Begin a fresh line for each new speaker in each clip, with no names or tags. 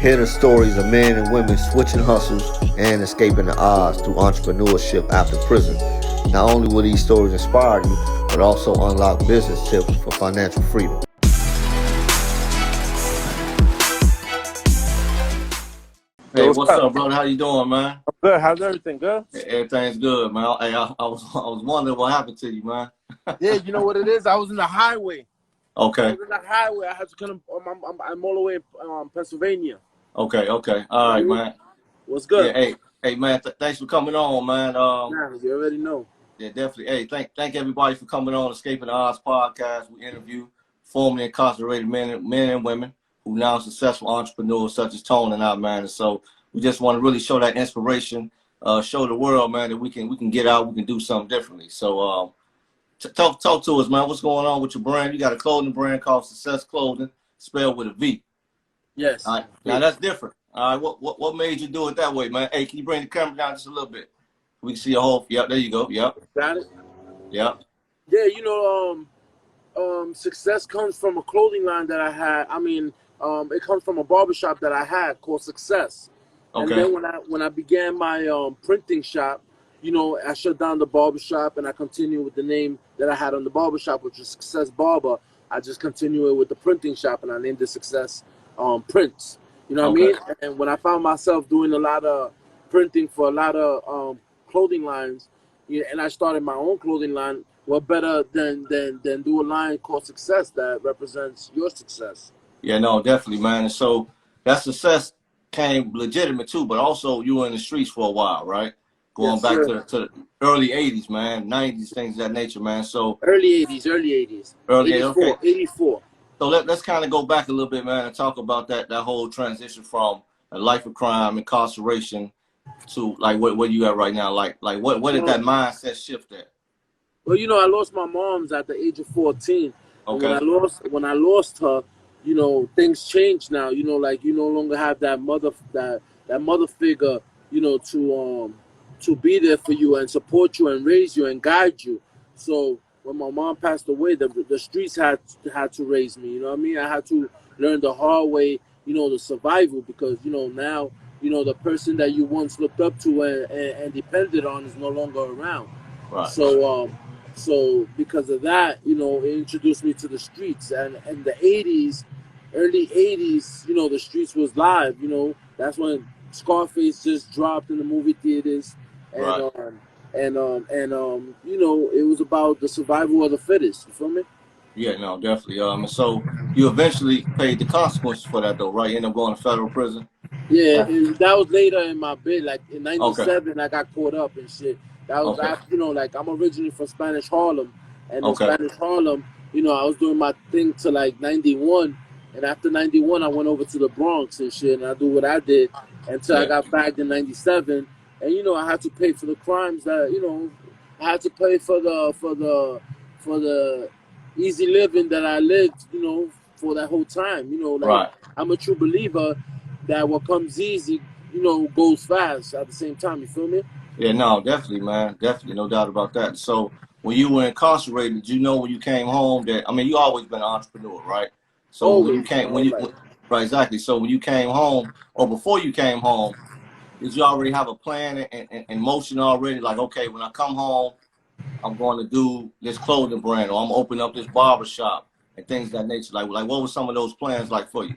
Hear the stories of men and women switching hustles and escaping the odds through entrepreneurship after prison. Not only will these stories inspire you, but also unlock business tips for financial freedom.
Hey, what's up, brother? How you doing, man?
I'm good. How's everything? Good?
Everything's good, man. Hey, I was wondering what happened to you, man.
Yeah, you know what it is? I was in the highway.
Okay.
I was in the highway. I had to come. I'm all the way in Pennsylvania.
Okay. All right, man.
What's good?
Yeah, hey, man. Thanks for coming on, man.
You already know.
Yeah, definitely. Hey, thank everybody for coming on Escaping the Odds podcast. We interview formerly incarcerated men and women who now are successful entrepreneurs such as Tone and I, man. And so we just want to really show that inspiration, show the world, man, that we can get out, we can do something differently. So talk to us, man. What's going on with your brand? You got a clothing brand called SVCCCESS Clothing, spelled with a V.
Yes.
All right. Now that's different. All right. What made you do it that way, man? Hey, can you bring the camera down just a little bit? We can see a whole. Yep, there you go. Yep.
Got it?
Yep.
Yeah, you know, success comes from a clothing line that I had. I mean, it comes from a barbershop that I had called Success.
Okay.
And then when I began my printing shop, you know, I shut down the barbershop and I continued with the name that I had on the barbershop, which was Success Barber. I just continued with the printing shop and I named it Success Prints. You know what I mean? And when I found myself doing a lot of printing for a lot of clothing lines, and I started my own clothing line, what better than do a line called Success that represents your success?
Yeah, no, definitely, man. And so that success came legitimate too, but also you were in the streets for a while, right? Going
Yes,
back
sir.
to the early 80s, man, 90s, things of that nature, man. So
Early 80s.
Early
84,
okay.
84.
So let's kind of go back a little bit, man, and talk about that whole transition from a life of crime, incarceration, to like what you at right now. Like what did that mindset shift at?
Well, you know, I lost my mom's at the age of 14.
Okay.
And when I lost her, you know, things changed now. You know, like you no longer have that mother figure, you know, to be there for you and support you and raise you and guide you. So when my mom passed away, the streets had to raise me. You know what I mean? I had to learn the hard way, you know, the survival, because, you know, now, you know, the person that you once looked up to and depended on is no longer around.
Right.
So because of that, you know, it introduced me to the streets. And in the 80s, early 80s, you know, the streets was live. You know, that's when Scarface just dropped in the movie theaters. And,
right.
You know, it was about the survival of the fittest. You feel me?
Yeah, no, definitely. And so you eventually paid the consequences for that, though, right? You end up going to federal prison.
Yeah, and that was later in my bid. Like in '97, I got caught up and shit. That was you know, like I'm originally from Spanish Harlem, and in Spanish Harlem, you know, I was doing my thing to like '91, and after '91, I went over to the Bronx and shit, and I do what I did until I got bagged in '97, and you know, I had to pay for the crimes that, you know, I had to pay for the easy living that I lived, you know, for that whole time. You know, like I'm a true believer that what comes easy, you know, goes fast at the same time. You feel me?
Yeah, no, definitely, man. Definitely, no doubt about that. So when you were incarcerated, you know, when you came home that, I mean, you always been an entrepreneur, right? So
always,
right, exactly. So when you came home, or before you came home, did you already have a plan in motion already? Like, okay, when I come home, I'm going to do this clothing brand, or I'm opening up this barber shop and things of that nature. Like what were some of those plans like for you?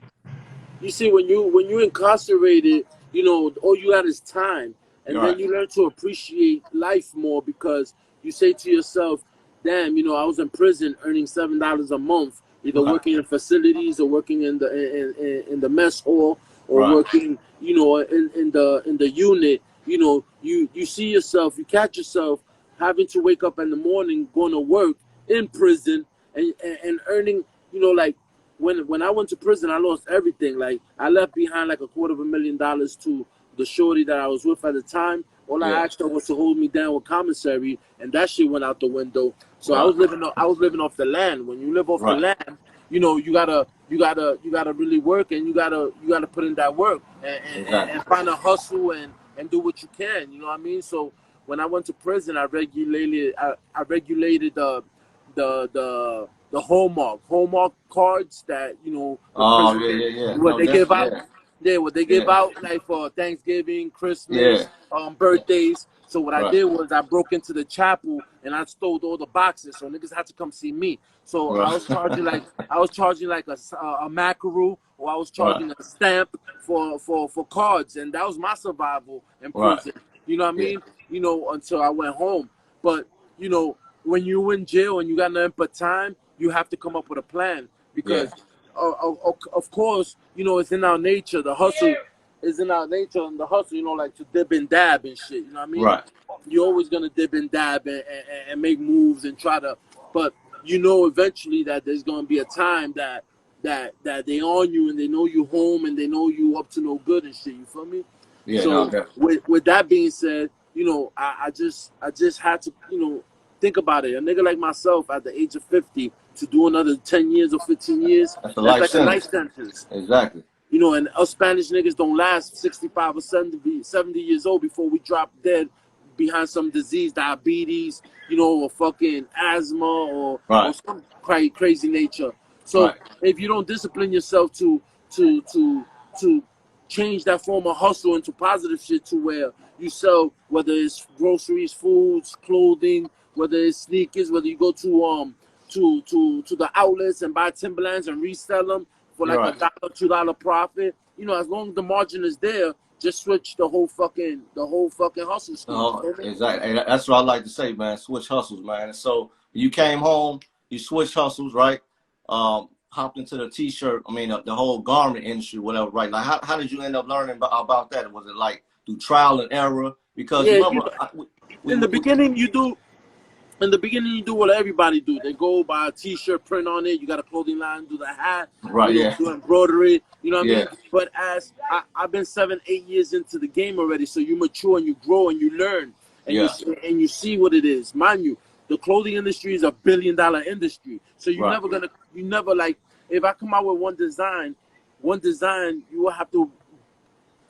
You see, when you incarcerated, you know, all you got is time. And then you learn to appreciate life more, because you say to yourself, damn, you know, I was in prison earning $7 a month, either working in facilities or working in the mess hall, or working, you know, in the unit. You know, you see yourself, you catch yourself having to wake up in the morning, going to work in prison and earning, you know, like when I went to prison, I lost everything. Like I left behind like $250,000 to the shorty that I was with at the time. All I asked her was to hold me down with commissary, and that shit went out the window. So I was living off the land. When you live off the land, you know, you gotta really work, and you gotta put in that work and find a hustle and do what you can. You know what I mean? So when I went to prison, I regulated the Hallmark cards that, you know,
Oh, yeah.
What they give out. Yeah, what they give out like for Thanksgiving, Christmas, birthdays. So what I did was I broke into the chapel and I stole all the boxes. So niggas had to come see me. So I was charging like a mackerel, or I was charging a stamp for cards, and that was my survival in prison. You know what I mean? You know, until I went home. But you know, when you in jail and you got nothing but time, you have to come up with a plan because, of course, you know, it's in our nature. The hustle is in our nature, and the hustle, you know, like to dib and dab and shit. You know what I mean?
Right.
You're always gonna dib and dab and make moves and try to, but you know, eventually that there's gonna be a time that they on you and they know you home and they know you up to no good and shit. You feel me?
Yeah.
So
no,
with that being said, you know, I just had to, you know, think about it. A nigga like myself at the age of 50 to do another 10 years or 15 years, that's like a life sentence.
Exactly.
You know, and us Spanish niggas don't last 65 or 70 years old before we drop dead behind some disease, diabetes, you know, or fucking asthma or some crazy nature. So if you don't discipline yourself to change that form of hustle into positive shit to where you sell, whether it's groceries, foods, clothing, whether it's sneakers, whether you go to the outlets and buy Timberlands and resell them for like $1, $2 profit. You know, as long as the margin is there, just switch the whole fucking hustle scheme.
Exactly. And that's what I like to say, man. Switch hustles, man. And so you came home, you switched hustles, right? Hopped into the t-shirt, the whole garment industry, whatever, right? Like, how did you end up learning about that? Was it like through trial and error? Because remember,
in the beginning you do what everybody do. They go buy a t-shirt, print on it. You got a clothing line, do the hat, do embroidery. You know what I mean? But as I've been 7-8 years into the game already, so you mature and you grow and you learn and you see what it is. Mind you, the clothing industry is a $1 billion industry. So you never like, if I come out with one design, you will have to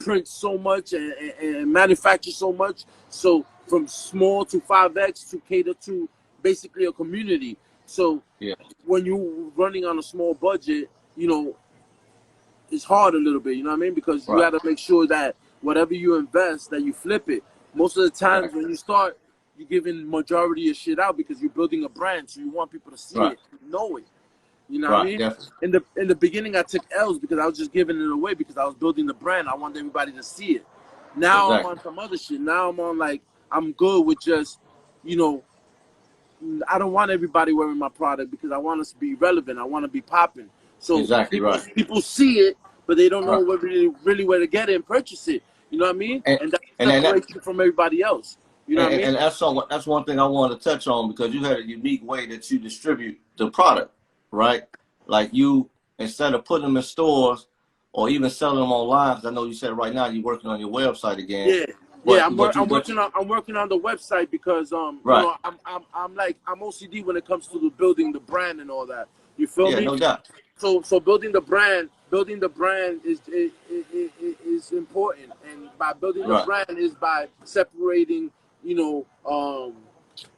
print so much and manufacture so much. So from small to 5X to cater to basically a community. So when you're running on a small budget, you know, it's hard a little bit, you know what I mean? Because you got to make sure that whatever you invest, that you flip it. Most of the times when you start, you're giving majority of shit out because you're building a brand, so you want people to see it, know it. You know what I mean?
Definitely.
In the beginning, I took L's because I was just giving it away because I was building the brand. I wanted everybody to see it. Now I'm on some other shit. Now I'm on like, I'm good with just, you know, I don't want everybody wearing my product because I want us to be relevant. I want to be popping. So people see it, but they don't know really where to get it and purchase it. You know what I mean? And that separates you from everybody else. You know what I mean?
And that's one thing I wanted to touch on because you had a unique way that you distribute the product, right? Like you, instead of putting them in stores or even selling them online, because I know you said right now you're working on your website again.
I'm working on the website because you know, I'm OCD when it comes to building the brand and all that. You feel me?
No doubt.
So building the brand is important, and by building the brand is by separating. You know,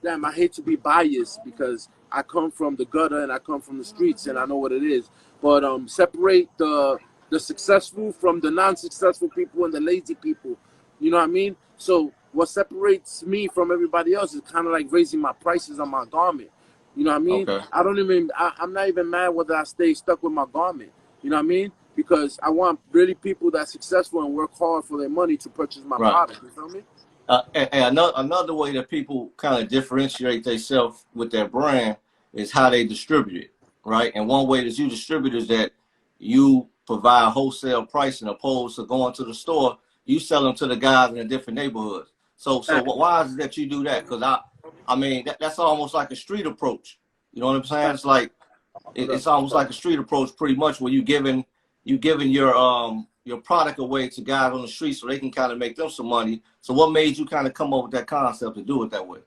damn, I hate to be biased because I come from the gutter and I come from the streets and I know what it is. But separate the successful from the non-successful people and the lazy people. You know what I mean? So what separates me from everybody else is kind of like raising my prices on my garment. You know what I mean? Okay. I'm not even mad whether I stay stuck with my garment. You know what I mean? Because I want really people that's successful and work hard for their money to purchase my product. You feel me?
And another way that people kind of differentiate themselves with their brand is how they distribute it, right? And one way that you distribute is that you provide wholesale pricing opposed to going to the store. You sell them to the guys in the different neighborhoods. So why is it that you do that? Because I mean that's almost like a street approach. You know what I'm saying? It's like it's almost like a street approach, pretty much, where you giving your product away to guys on the street so they can kind of make them some money. So what made you kind of come up with that concept to do it that way?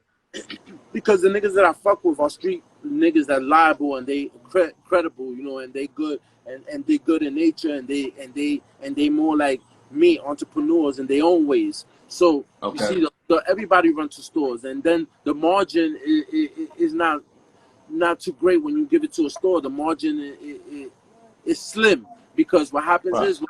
Because the niggas that I fuck with are street niggas that liable and they credible, you know, and they good and they good in nature and they more like me, entrepreneurs in their own ways. So you see, everybody runs to stores, and then the margin is not too great when you give it to a store. The margin is slim because what happens is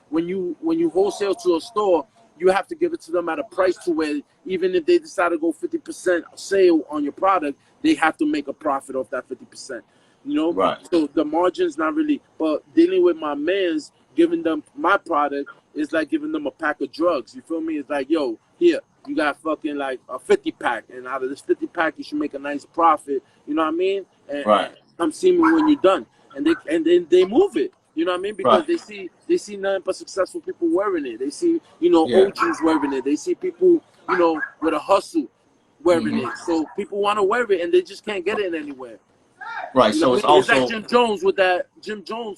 when you wholesale to a store, you have to give it to them at a price to where even if they decide to go 50% sale on your product, they have to make a profit off that 50%. You know,
Right.
So the margin's not really. But dealing with my mans, giving them my product is like giving them a pack of drugs. You feel me? It's like, yo, here you got fucking like a 50 pack, and out of this 50 pack, you should make a nice profit. You know what I mean? And
Right.
I'm seeing when you're done, and then they move it. You know what I mean? Because they see nothing but successful people wearing it. They see, OGs wearing it. They see people, with a hustle wearing it. So people want to wear it and they just can't get it anywhere.
Right. So it's also
like Jim Jones with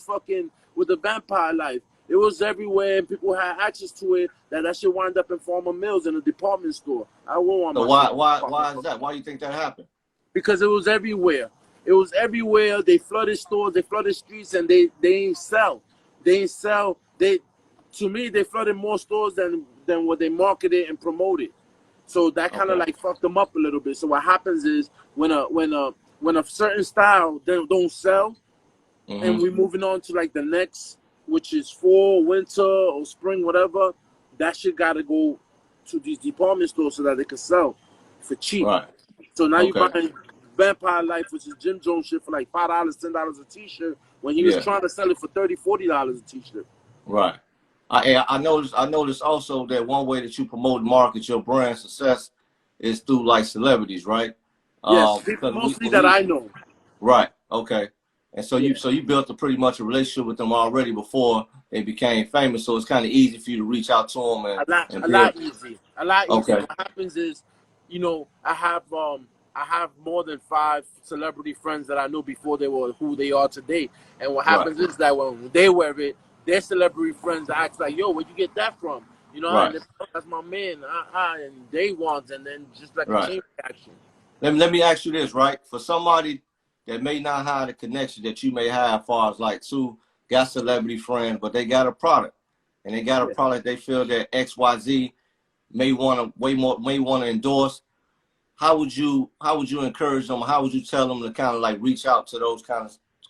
fucking with the Vampire Life. It was everywhere and people had access to it. That shit wound up in Farmer Mills in a department store. I won't want
so why is that? Why do you think that happened?
Because it was everywhere. It was everywhere. They flooded stores, they flooded streets, and they ain't sell. They ain't sell. To me, they flooded more stores than what they marketed and promoted. So that kind of like fucked them up a little bit. So what happens is when a certain style don't sell, and we're moving on to like the next, which is fall, winter, or spring, whatever, that shit gotta go to these department stores so that they can sell for cheap.
Right.
So now you buying Vampire Life, which is Jim Jones shit, for like $5, $10 a t-shirt, when he was trying to sell it for $30, $40 a t-shirt.
Right. I noticed also that one way that you promote and market your brand success is through like celebrities, right?
Yes, mostly that I know.
Right. Okay. And so you built pretty much a relationship with them already before they became famous, so it's kind of easy for you to reach out to them
a lot easy. Okay. What happens is, I have more than 5 celebrity friends that I knew before they were who they are today. And what happens is that when they wear it, their celebrity friends ask like, "Yo, where'd you get that from?" And that's my man. And they want, and then just like a chain reaction.
Let me ask you this, right? For somebody that may not have the connection that you may have, as far as like Sue got celebrity friends, but they got a product, and they got a product they feel that XYZ may want to endorse. How would you encourage them? How would you tell them to kind of like reach out to those kind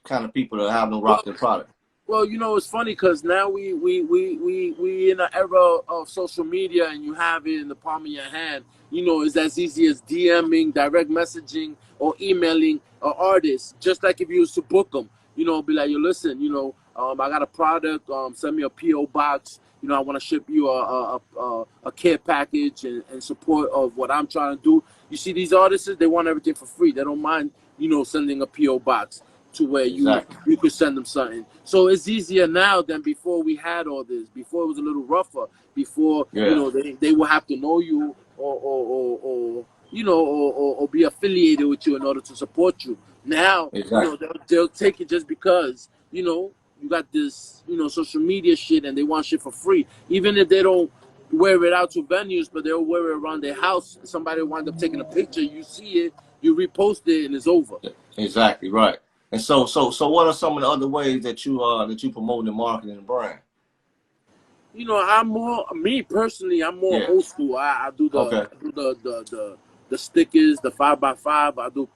of people that have them rock their product?
Well, it's funny because now we in an era of social media, and you have it in the palm of your hand. It's as easy as DMing, direct messaging, or emailing an artist. Just like if you was to book them, be like, "Yo, listen, I got a product. Send me a PO box. I want to ship you a care package and support of what I'm trying to do." You see, these artists, they want everything for free. They don't mind, sending a PO box to where you could send them something. So it's easier now than before we had all this. Before it was a little rougher. Before they will have to know you or be affiliated with you in order to support you. Now they'll take it just because you got this social media shit and they want shit for free. Even if they don't wear it out to venues, but they'll wear it around their house. Somebody will wind up taking a picture. You see it, you repost it, and it's over.
Exactly right. And so what are some of the other ways that you promote and marketing the brand?
I'm more old school. I do the stickers, the 5x5. I do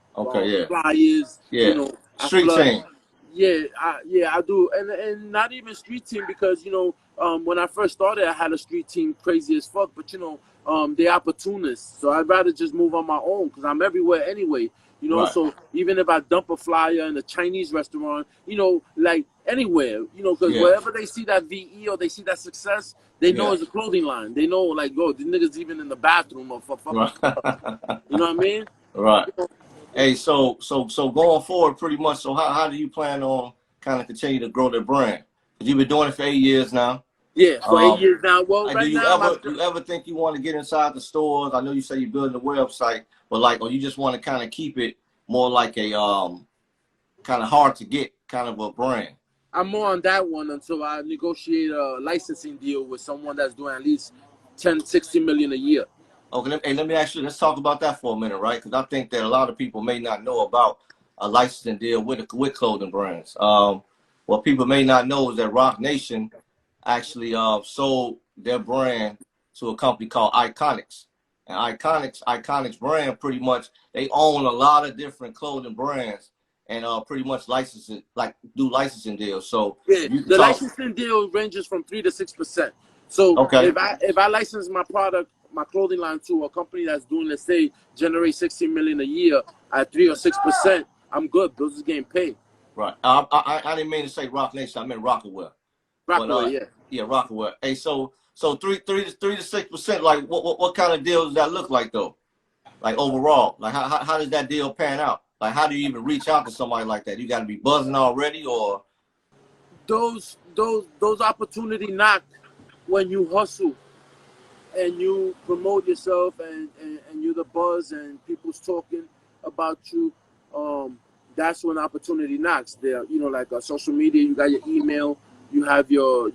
flyers.
Yeah. Street team.
I do, and not even street team because when I first started, I had a street team crazy as fuck. But they're opportunists, so I'd rather just move on my own because I'm everywhere anyway. So even if I dump a flyer in a Chinese restaurant, like anywhere, because wherever they see that VE or they see that success, they know it's a clothing line. They know, like, oh, these niggas even in the bathroom or for fucking stuff. You know what I mean?
Right. Hey, so going forward, pretty much. So how do you plan on kind of continue to grow the brand? Because you've been doing it for 8 years now.
Yeah, for 8 years now. Well, right now,
do you ever think you want to get inside the stores? I know you say you're building a website, but like, or you just want to kind of keep it more like a kind of hard to get kind of a brand?
I'm more on that one until I negotiate a licensing deal with someone that's doing at least 10, 60 million a year.
Okay, let me ask you, let's talk about that for a minute, right? Because I think that a lot of people may not know about a licensing deal with clothing brands. What people may not know is that Roc Nation actually sold their brand to a company called Iconics. And Iconics brand, pretty much, they own a lot of different clothing brands. and pretty much licensing, like do licensing deals. So
yeah, the licensing deal ranges from 3 to 6%. So if I license my product, my clothing line to a company that's doing, let's say, generate $16 million a year at 3 or 6%, I'm good. Bills is getting paid.
Right. I didn't mean to say Rock Nation. I meant Rockaware.
Rockaware,
yeah, Rockaware. Hey, so 3 to 6%. Like, what kind of deal does that look like though? Like overall, like how does that deal pan out? Like, how do you even reach out to somebody like that? You got to be buzzing already, or
those opportunity knock when you hustle and you promote yourself and you're the buzz and people's talking about you. That's when opportunity knocks. There, like social media, you got your email, you have your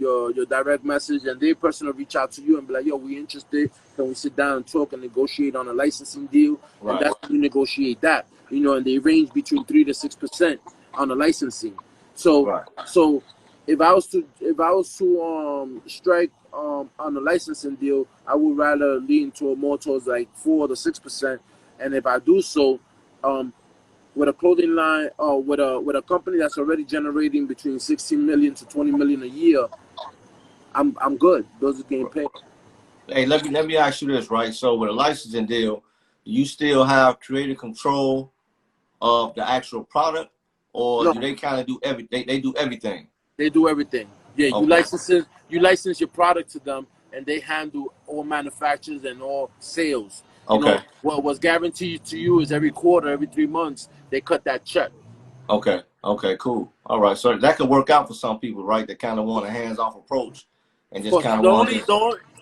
direct message, and they personally reach out to you and be like, yo, we interested. Can we sit down and talk and negotiate on a licensing deal? Right. And that's when you negotiate that. And they range between 3 to 6% on the licensing. So so if I was to strike on the licensing deal, I would rather lean more towards like 4 to 6%. And if I do so, with a clothing line or with a company that's already generating between 16 million to 20 million a year, I'm good. Those are getting paid.
Hey, let me ask you this, right? So with a licensing deal, do you still have creative control of the actual product, or do they kind of do everything? They do everything.
They do everything. Yeah, okay. You license your product to them, and they handle all manufacturers and all sales.
Okay.
What's guaranteed to you is every quarter, every 3 months, they cut that check.
Okay. Okay. Cool. All right. So that could work out for some people, right? That kind of want a hands-off approach, and just kind of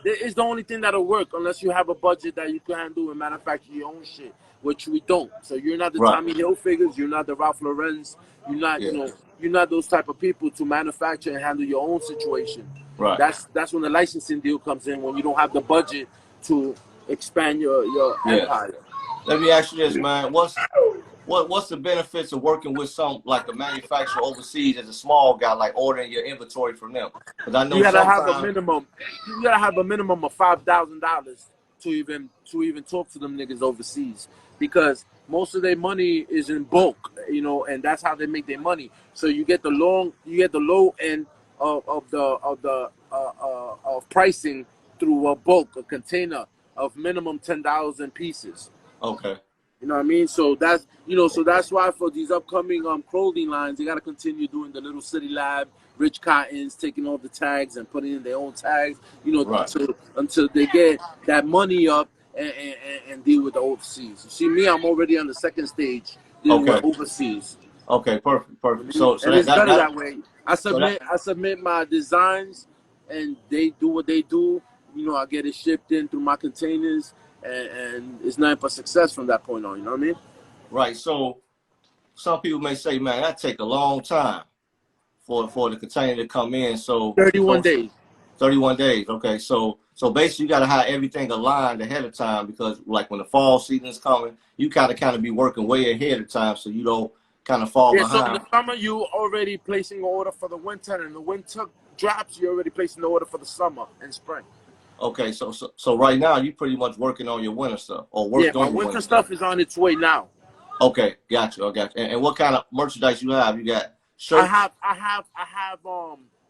it's the only thing that'll work unless you have a budget that you can handle and manufacture your own shit, which we don't. So you're not the Tommy Hilfigers, you're not the Ralph Lauren's, you're not you're not those type of people to manufacture and handle your own situation.
Right.
That's when the licensing deal comes in, when you don't have the budget to expand your empire.
Let me ask you this, man. What's the benefits of working with some like a manufacturer overseas as a small guy, like ordering your inventory from them? Because I know
you gotta have a minimum. You gotta have a minimum of $5,000 to even talk to them niggas overseas, because most of their money is in bulk, and that's how they make their money. So you get the low end of pricing through a bulk, a container of minimum 10,000 pieces.
Okay.
You know what I mean? So that's that's why for these upcoming clothing lines, they gotta continue doing the little City Lab, Rich Cottons, taking all the tags and putting in their own tags, until they get that money up and deal with the overseas. You see me, I'm already on the second stage dealing with overseas.
Okay, perfect.
So it's better that way. I submit my designs, and they do what they do. I get it shipped in through my containers, and it's nothing but success from that point on. You know what I mean?
Right. So some people may say, man, that take a long time for the container to come in. So
31 days.
31 days. Okay. So basically, you got to have everything aligned ahead of time, because like when the fall season is coming, you kind of be working way ahead of time, so you don't kind of fall behind.
So in the summer, you already placing an order for the winter, and the winter drops, you're already placing the order for the summer and spring.
Okay, so right now you pretty much working on your winter stuff, or working on your
winter stuff is on its way now.
Okay, got you. And what kind of merchandise you have? You got shirts?
I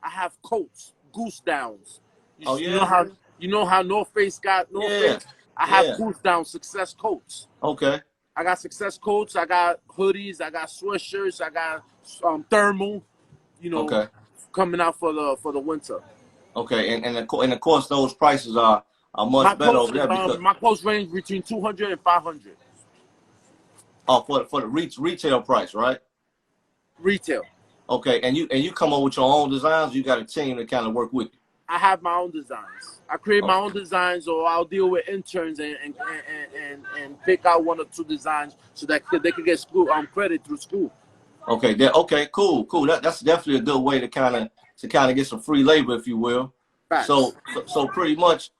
have coats, goose downs.
You
know how North Face got North Face? I have goose down Success coats.
Okay.
I got Success coats, I got hoodies, I got sweatshirts, I got thermal, coming out for the winter.
Okay, and of course those prices are much better over there, because
my quotes range between 200 and 500.
Oh, for the retail price, right?
Retail.
Okay, and you come up with your own designs. You got a team that kind of work with you.
I have my own designs. I create my own designs, or I'll deal with interns and pick out 1 or 2 designs so that they can get credit through school.
Okay, cool. That's definitely a good way to kind of get some free labor, if you will.
Facts.
So pretty much,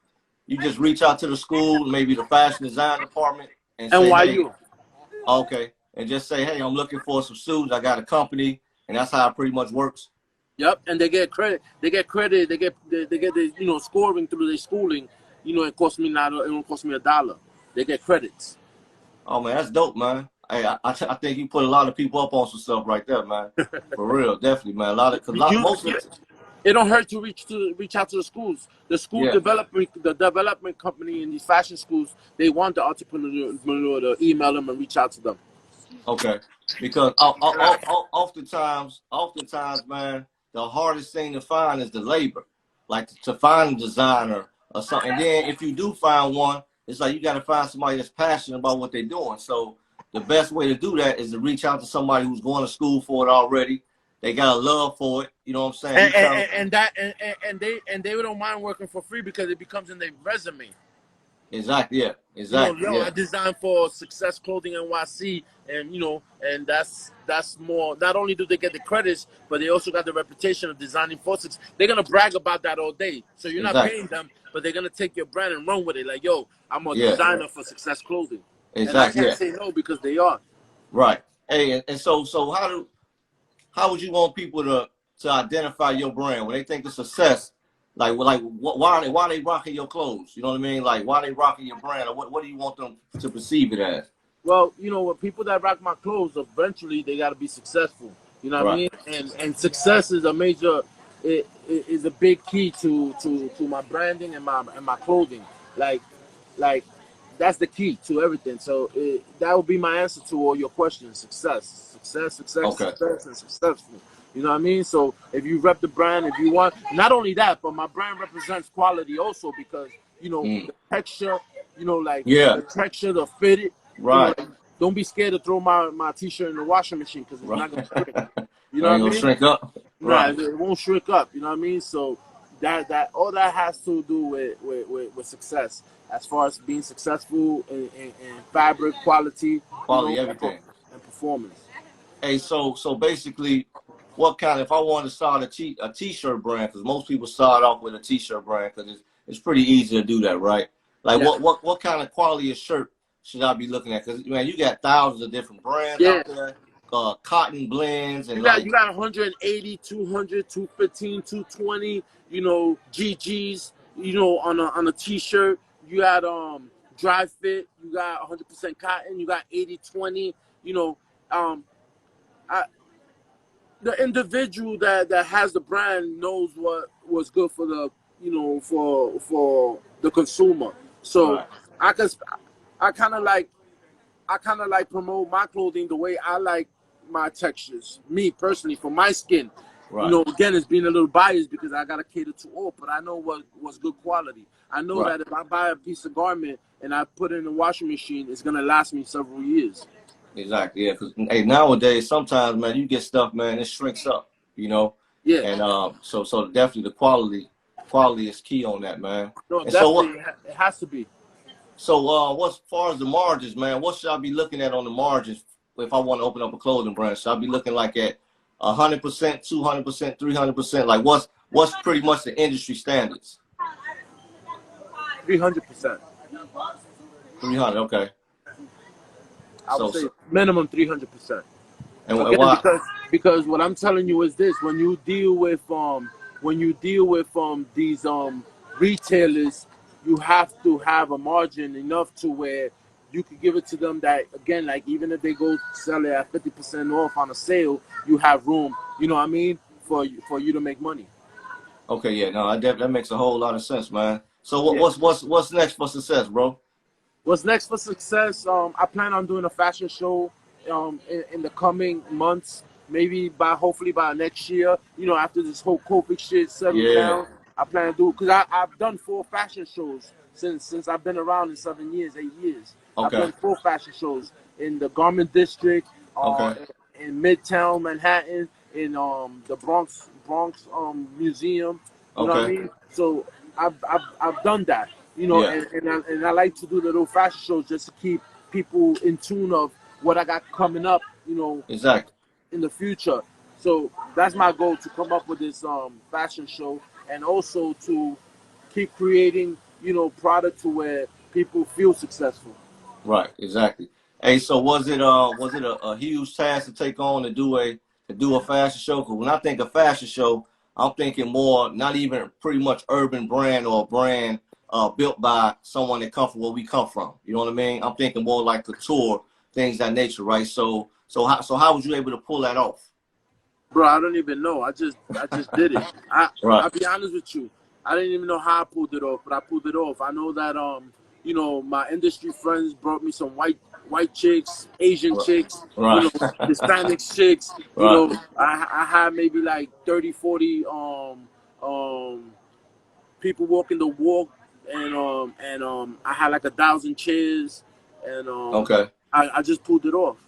you just reach out to the school, maybe the fashion design department, and say,
NYU.
Hey, okay, and just say, hey, I'm looking for some students. I got a company, and that's how it pretty much works.
Yep, and they get credit. They get the scoring through their schooling. It don't cost me $1. They get credits.
Oh man, that's dope, man. I think you put a lot of people up on some stuff right there, man. For real, definitely, man.
It don't hurt to reach out to the schools. The school development company in these fashion schools, they want the entrepreneur to email them and reach out to them.
Okay, because oftentimes, man, the hardest thing to find is the labor, like to find a designer or something. And then if you do find one, it's like you got to find somebody that's passionate about what they're doing. So the best way to do that is to reach out to somebody who's going to school for it already. They got a love for it. You know what I'm saying?
And they don't mind working for free because it becomes in their resume.
Exactly. Yeah. Exactly.
You know, I designed for Success Clothing NYC, and and that's more. Not only do they get the credits, but they also got the reputation of designing for Success. They're gonna brag about that all day. So you're not paying them, but they're gonna take your brand and run with it. Like, yo, I'm a designer for Success Clothing.
Exactly.
And I can't say no because they are.
Right. Hey, and so how would you want people to identify your brand when they think of success? Why are they rocking your clothes? You know what I mean? Like, why are they rocking your brand? Or what do you want them to perceive it as?
Well, with people that rock my clothes, eventually they got to be successful. You know what I mean? And success is a major, is a big key to my branding and my clothing. Like that's the key to everything. So that would be my answer to all your questions. Success, and successful. You know what I mean? So if you rep the brand, if you want, not only that, but my brand represents quality also because, the texture, the texture, the fit.
Right.
Don't be scared to throw my t-shirt in the washing machine because it's not going to shrink. You know what I mean?
Shrink up.
Right. It won't shrink up. You know what I mean? So that all that has to do with success. As far as being successful in fabric, quality,
everything,
and performance.
Hey, so basically, if I wanted to start a t-shirt brand, because most people start off with a t-shirt brand because it's pretty easy to do that, right? Like, what kind of quality of shirt should I be looking at? Because, man, you got thousands of different brands out there, cotton blends. And
you got 180, 200, 215, 220, GGs, on a t-shirt. You got dry fit, you got 100% cotton, you got 80-20, the individual that has the brand knows what's good for the for the consumer. So I kind of like promote my clothing the way I like my textures, me personally, for my skin. Right. Again, it's being a little biased because I gotta cater to all, but I know what's good quality. I know that if I buy a piece of garment and I put it in the washing machine, it's gonna last me several years.
Exactly, yeah. Because nowadays, sometimes, man, you get stuff, man, it shrinks up, Yeah. And so definitely the quality is key on that, man.
No, and definitely, it has to be.
So, as far as the margins, man, what should I be looking at on the margins if I want to open up a clothing brand? Should I be looking like at 100%, 200%, 300%? Like, what's pretty much the industry standards?
300%.
300, okay.
I would say minimum 300%.
And why?
Because what I'm telling you is this: when you deal with these retailers, you have to have a margin enough to where you could give it to them that, again, like even if they go sell it at 50% off on a sale, you have room, you know what I mean, for you to make money.
Okay, yeah, no, that makes a whole lot of sense, man. So what's next for success, bro?
What's next for success? I plan on doing a fashion show in the coming months, hopefully by next year. After this whole COVID shit settles down, I plan to do, because I've done 4 fashion shows since I've been around in 8 years.
Okay.
I've done 4 fashion shows in the Garment District, in Midtown Manhattan, in the Bronx Museum. You know what I mean? So I've done that. And I like to do little fashion shows just to keep people in tune of what I got coming up,
exactly,
in the future. So that's my goal, to come up with this fashion show, and also to keep creating, product to where people feel successful.
Right, exactly. Hey, so was it a huge task to take on to do a fashion show? Because when I think of fashion show, I'm thinking more not even pretty much urban brand or a brand built by someone that come from where we come from. You know what I mean? I'm thinking more like couture things of that nature, right? So how was you able to pull that off?
Bro, I don't even know. I just did it. I'll be honest with you. I didn't even know how I pulled it off, but I pulled it off. I know that you know, my industry friends brought me some white chicks, Asian chicks, you know, Hispanic chicks. You know, I had maybe like 30, 40 people walking the walk, and I had like 1,000 chairs, and I just pulled it off.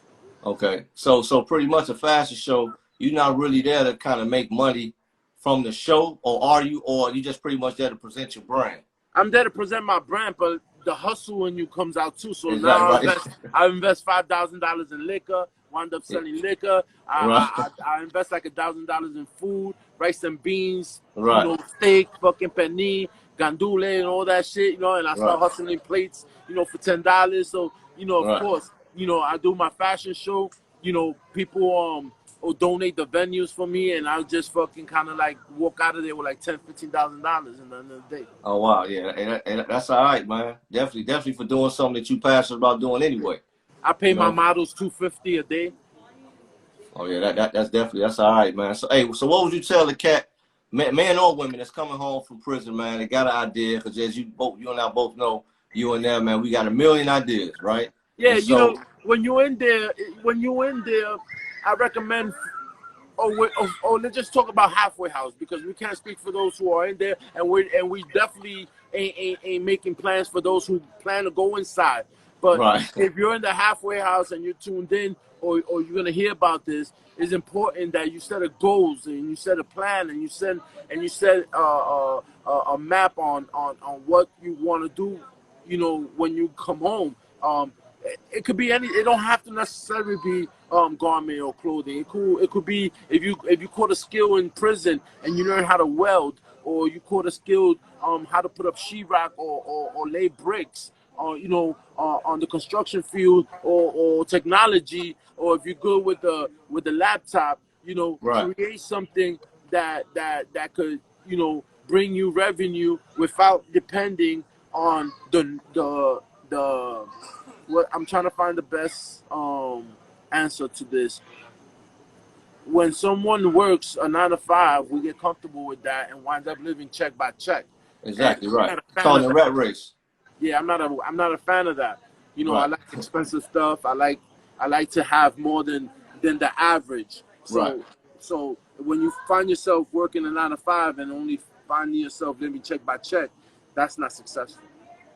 Okay, so pretty much a fashion show, you're not really there to kind of make money from the show, or are you just pretty much there to present your brand?
I'm there to present my brand, but the hustle in you comes out too. So
exactly,
now I invest $5,000 in liquor, wind up selling liquor. I invest like $1,000 in food, rice and beans, you know, steak, fucking penne, gandule, and all that shit, you know. And I start hustling plates, you know, for $10. So, you know, of course, you know, I do my fashion show. You know, people or donate the venues for me, and I'll just fucking kind of like walk out of there with like $10,000, $15,000 in the end of the day.
Oh wow, yeah, and that's all right, man. Definitely for doing something that you passionate about doing anyway.
I pay my models $250 a day.
Oh yeah, that's all right, man. So hey, so what would you tell the cat, man or women that's coming home from prison, man? They got an idea, because as you and I both know, you and them, man, we got a million ideas, right?
Yeah, and so, you know, when you're in there, I recommend, or let's just talk about halfway house, because we can't speak for those who are in there, and we definitely ain't making plans for those who plan to go inside. But if you're in the halfway house and you're tuned in, or you're gonna hear about this, it's important that you set a goals and you set a plan and you set a map on what you want to do. You know, when you come home. It could be it don't have to necessarily be garment or clothing. It could be if you caught a skill in prison and you learn how to weld, or you caught a skill how to put up sheetrock or lay bricks, you know, on the construction field, or technology, or if you're good with the laptop, you know, create something that could, you know, bring you revenue without depending on the what I'm trying to find the best answer to this. When someone works a 9 to 5, we get comfortable with that and wind up living check by check.
Exactly, right. Calling the rat race.
Yeah, I'm not a fan of that. You know, I like expensive stuff. I like to have more than the average. So when you find yourself working a 9 to 5 and only finding yourself living check by check, that's not successful.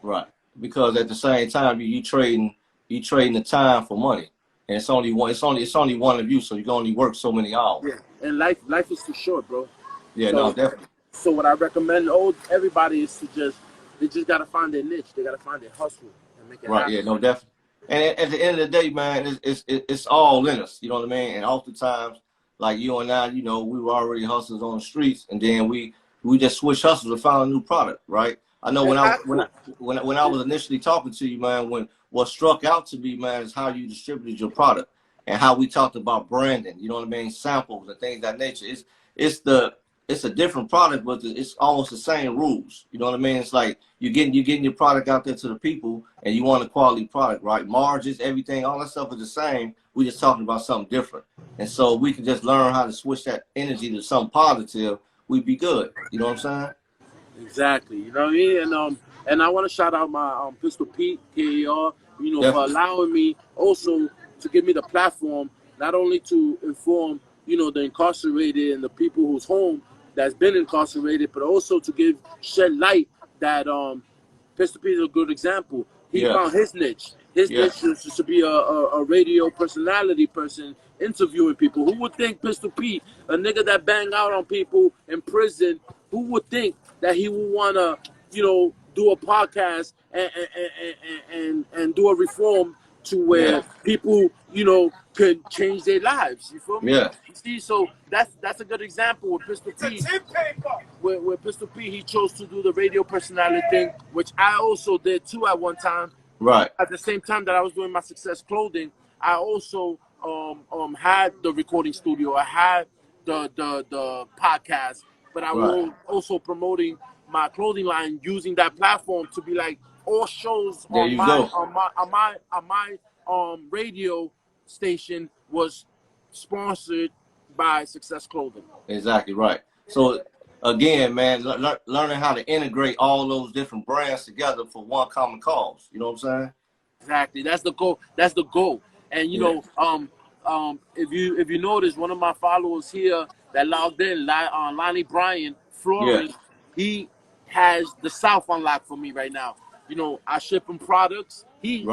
Right. Because at the same time, you trading the time for money, and it's only one of you, so you can only work so many hours.
Yeah, and life is too short, bro.
Yeah, so, no, definitely.
So what I recommend everybody is they just gotta find their niche, they gotta find their hustle and make it happen.
Yeah, no, definitely. And at the end of the day, man, it's all in us. You know what I mean? And oftentimes, like you and I, you know, we were already hustlers on the streets, and then we just switched hustles and found a new product, right? I know when I was initially talking to you, man, what struck out to me, man, is how you distributed your product and how we talked about branding. You know what I mean? Samples and things of that nature. It's a different product, but it's almost the same rules. You know what I mean? It's like you're getting your product out there to the people, and you want a quality product, right? Margins, everything, all that stuff is the same. We're just talking about something different, and so we can just learn how to switch that energy to something positive. We'd be good. You know what I'm saying?
Exactly. You know what I mean? And I want to shout out my Pistol Pete, KAR, you know, for allowing me also to give me the platform, not only to inform, you know, the incarcerated and the people who's home that's been incarcerated, but also to shed light that Pistol Pete is a good example. He found his niche. His niche is to be a radio personality person interviewing people. Who would think Pistol Pete, a nigga that banged out on people in prison, who would think that he would want to, you know, do a podcast and do a reform to where people, you know, could change their lives? You feel me?
Yeah.
You see, so that's a good example with Pistol Pete. With Pistol Pete, he chose to do the radio personality thing, which I also did too at one time.
Right.
At the same time that I was doing my Success Clothing, I also had the recording studio. I had the podcast, but I was also promoting my clothing line using that platform to be like all shows on my radio station was sponsored by Success Clothing.
Exactly right. So again, man, learning how to integrate all those different brands together for one common cause. You know what I'm saying?
Exactly. That's the goal. That's the goal. And you know, if you notice, one of my followers here that logged in, Lonnie Bryan Flooring, he has the South unlocked for me right now. You know, I ship him products. He's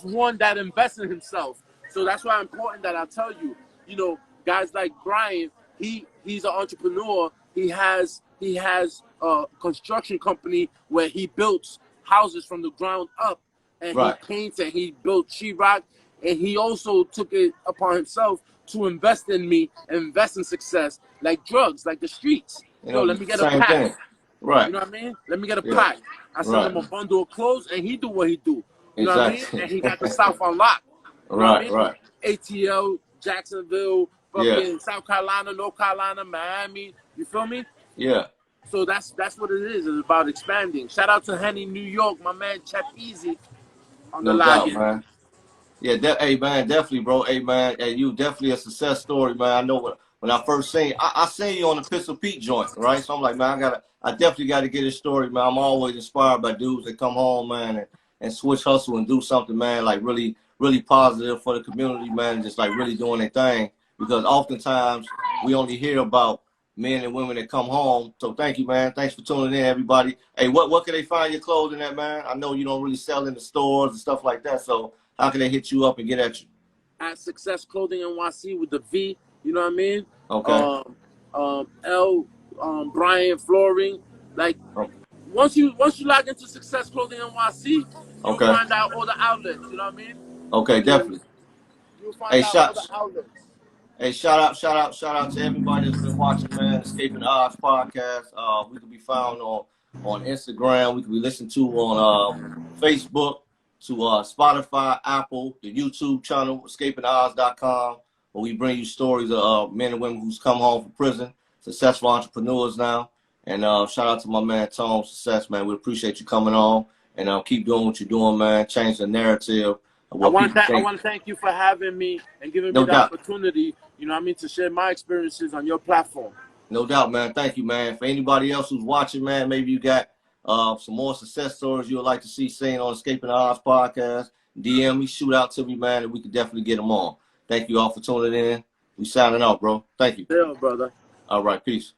one that invests in himself. So that's why it's important that I tell you, you know, guys like Brian, he's an entrepreneur. He has a construction company where he builds houses from the ground up, and he paints and he built sheetrock, and he also took it upon himself to invest in me, invest in success, like drugs, like the streets. You know, let me get a pack.
Thing. Right.
You know what I mean? Let me get a pack. I send him a bundle of clothes, and he do what he do. You know what I mean? And he got the South unlocked. You know what I mean? ATL, Jacksonville, fucking South Carolina, North Carolina, Miami. You feel me?
Yeah.
So that's what it is. It's about expanding. Shout out to Henny, New York, my man Chep Easy on the login.
Man. Yeah, hey man, definitely, bro. Hey man, hey, you definitely a success story, man. I know when I first seen I seen you on the Pistol Pete joint, right? So I'm like, man, I definitely got to get his story, man. I'm always inspired by dudes that come home, man, and switch hustle and do something, man, like really, really positive for the community, man, just like really doing their thing. Because oftentimes we only hear about men and women that come home. So thank you, man. Thanks for tuning in, everybody. Hey, what can they find your clothing at, man? I know you don't really sell in the stores and stuff like that. So how can they hit you up and get at you? At
Success Clothing NYC with the V. You know what I mean?
Okay.
Brian Flooring. Like once you log into Success Clothing NYC, you'll find out all the outlets. You know what I mean?
Okay, definitely.
You'll find out all the outlets.
Hey, shout out to everybody that's been watching, man. Escaping the Odds podcast. We can be found on Instagram. We can be listened to on Facebook, to Spotify, Apple, the YouTube channel, escapingtheodds.com, where we bring you stories of men and women who's come home from prison, successful entrepreneurs now. And shout out to my man Tom Success, man. We appreciate you coming on, and keep doing what you're doing, man. Change the narrative.
I want to thank you for having me and giving me the opportunity, you know what I mean, to share my experiences on your platform.
No doubt, man. Thank you, man. For anybody else who's watching, man, maybe you got some more success stories you would like to see seen on Escaping the Odds podcast, DM me, shoot out to me, man, and we can definitely get them on. Thank you all for tuning in. We signing out, bro. Thank you.
Yeah, brother.
All right, peace.